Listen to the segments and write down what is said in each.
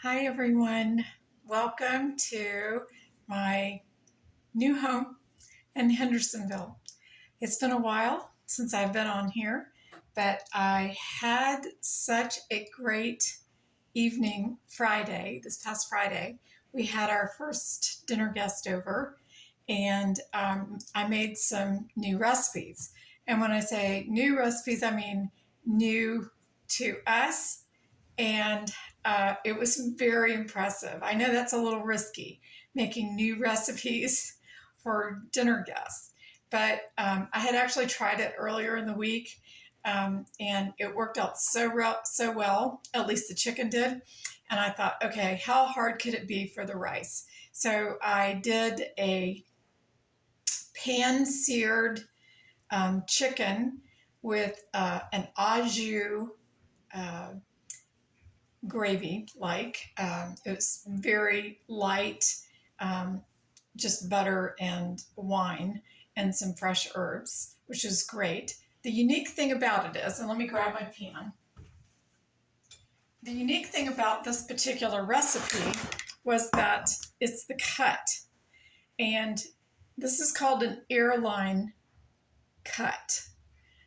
Hi, everyone. Welcome to my new home in Hendersonville. It's been a while since I've been on here, but I had such a great evening Friday, this past Friday. We had our first dinner guest over, and I made some new recipes. And when I say new recipes, I mean new to us, and it was very impressive. I know that's a little risky, making new recipes for dinner guests, but I had actually tried it earlier in the week, and it worked out so well. At least the chicken did, and I thought, okay, how hard could it be for the rice? So I did a pan-seared chicken with an au jus uh, gravy like. It was very light, um, just butter and wine and some fresh herbs, which is great. The unique thing about it is, and let me grab my pan. The unique thing about this particular recipe was that it's the cut. And this is called an airline cut.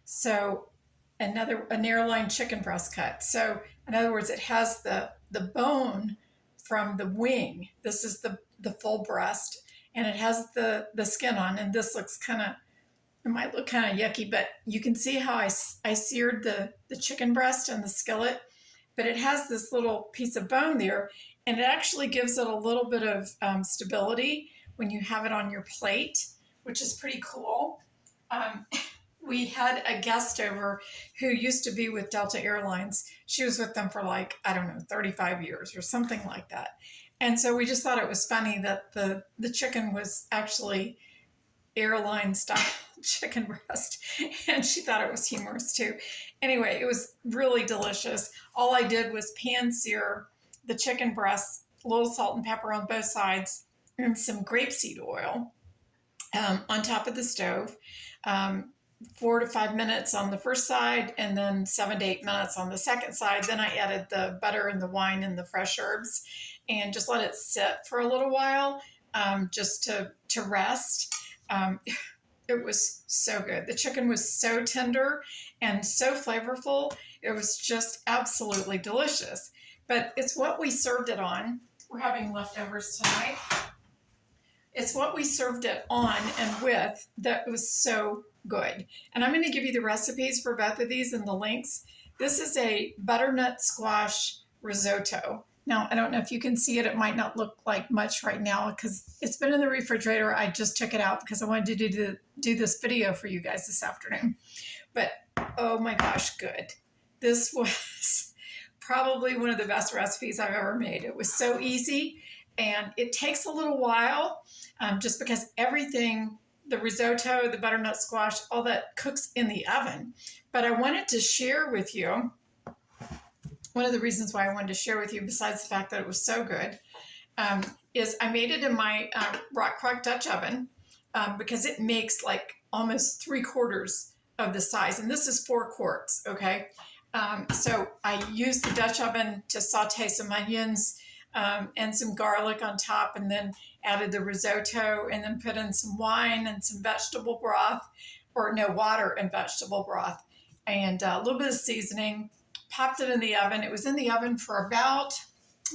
So an airline chicken breast cut. So in other words, it has the bone from the wing. This is the full breast, and it has the skin on. And this looks kind of, it might look kind of yucky, but you can see how I seared the chicken breast in the skillet. But it has this little piece of bone there, and it actually gives it a little bit of stability when you have it on your plate, which is pretty cool. Um, we had a guest over who used to be with Delta Airlines. She was with them for like, I don't know, 35 years or something like that. And so we just thought it was funny that the chicken was actually airline style chicken breast, and she thought it was humorous too. Anyway, it was really delicious. All I did was pan sear the chicken breast, a little salt and pepper on both sides, and some grapeseed oil on top of the stove. 4 to 5 minutes on the first side, and then 7 to 8 minutes on the second side. Then I added the butter and the wine and the fresh herbs, and just let it sit for a little while, just to rest. Um, it was so good. The chicken was so tender and so flavorful. It was just absolutely delicious. But it's what we served it on. We're having leftovers tonight. It's what we served it on and with that was so good. And I'm going to give you the recipes for both of these and the links. This is a butternut squash risotto. Now, I don't know if you can see it. It might not look like much right now because it's been in the refrigerator. I just took it out because I wanted to do this video for you guys this afternoon. But oh my gosh, good. This was probably one of the best recipes I've ever made. It was so easy, and it takes a little while, just because everything, the risotto, the butternut squash, all that cooks in the oven. But I wanted to share with you, one of the reasons why I wanted to share with you, besides the fact that it was so good, is I made it in my Rock Crock Dutch oven, because it makes like almost 3/4 of the size. And this is 4 quarts, okay? So I used the Dutch oven to saute some onions, and some garlic on top, and then added the risotto, and then put in some wine and some vegetable broth, or no, water and vegetable broth, and a little bit of seasoning. Popped it in the oven. It was in the oven for about,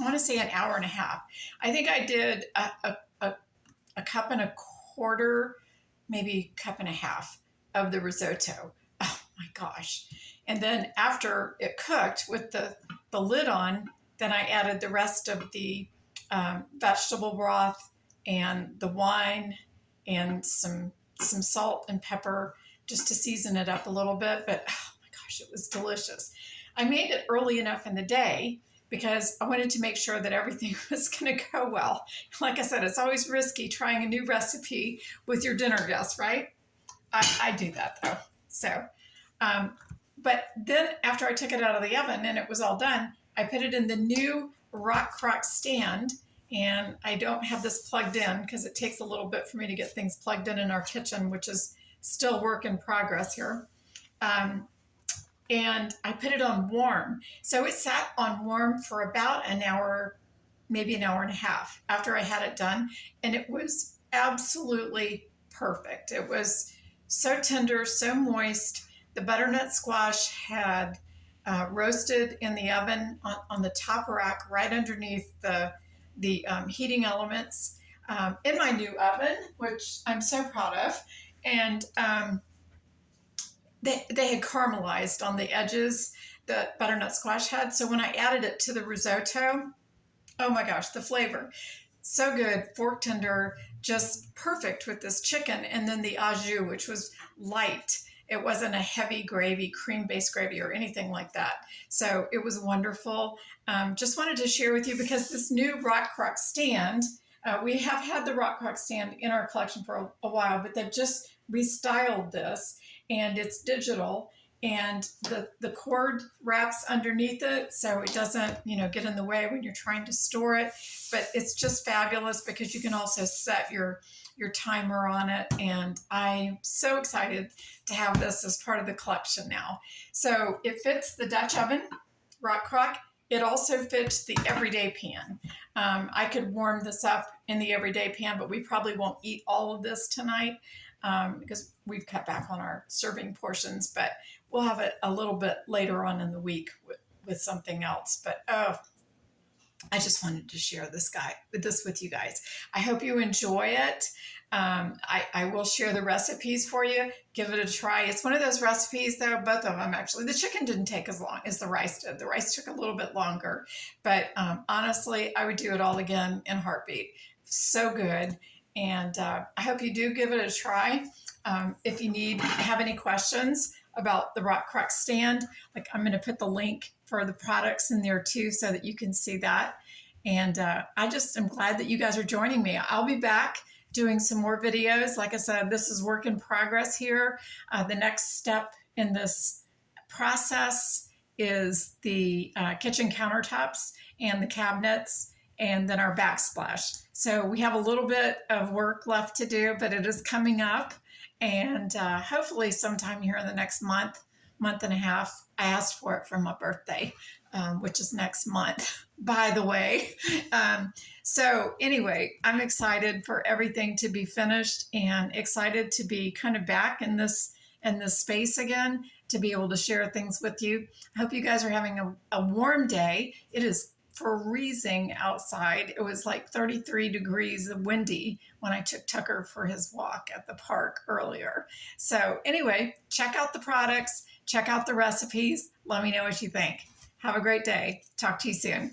I want to say, an hour and a half. I think I did a cup and a quarter, maybe cup and a half of the risotto. Oh my gosh. And then after it cooked with the lid on, then I added the rest of the vegetable broth and the wine and some salt and pepper, just to season it up a little bit. But oh my gosh, it was delicious. I made it early enough in the day because I wanted to make sure that everything was going to go well. Like I said, it's always risky trying a new recipe with your dinner guests, right? I do that though. So, but then after I took it out of the oven and it was all done, I put it in the new Rock Crock stand, and I don't have this plugged in because it takes a little bit for me to get things plugged in our kitchen, which is still work in progress here. And I put it on warm. So it sat on warm for about an hour maybe an hour and a half after I had it done. And it was absolutely perfect. It was so tender, so moist. The butternut squash had roasted in the oven on the top rack right underneath the heating elements in my new oven, which I'm so proud of. And they had caramelized on the edges that butternut squash had. So when I added it to the risotto, oh my gosh, the flavor. So good, fork tender, just perfect with this chicken. And then the au jus, which was light. It wasn't a heavy gravy, cream-based gravy or anything like that. So it was wonderful. Just wanted to share with you because this new Rock Crock stand, we have had the Rock Crock stand in our collection for a while, but they've just restyled this and it's digital. And the cord wraps underneath it so it doesn't, get in the way when you're trying to store it. But it's just fabulous because you can also set your timer on it. And I'm so excited to have this as part of the collection now. So it fits the Dutch oven, Rock Crock. It also fits the everyday pan. I could warm this up in the everyday pan, but we probably won't eat all of this tonight because we've cut back on our serving portions, but we'll have it a little bit later on in the week with something else. But I just wanted to share this with you guys. I hope you enjoy it. I will share the recipes for you. Give it a try. It's one of those recipes, though, both of them actually. The chicken didn't take as long as the rice did. The rice took a little bit longer. But honestly, I would do it all again in a heartbeat. So good. And I hope you do give it a try. If you have any questions about the Rock Crock stand, like I'm going to put the link for the products in there too so that you can see that. And I just am glad that you guys are joining me. I'll be back doing some more videos. Like I said, this is work in progress here. The next step in this process is the kitchen countertops and the cabinets and then our backsplash. So we have a little bit of work left to do, but it is coming up. And hopefully sometime here in the next month and a half. I asked for it for my birthday, which is next month, by the way. So anyway, I'm excited for everything to be finished and excited to be kind of back in this space again, to be able to share things with you. I hope you guys are having a warm day. It is freezing outside. It was like 33 degrees windy when I took Tucker for his walk at the park earlier. So anyway, check out the products, check out the recipes. Let me know what you think. Have a great day. Talk to you soon.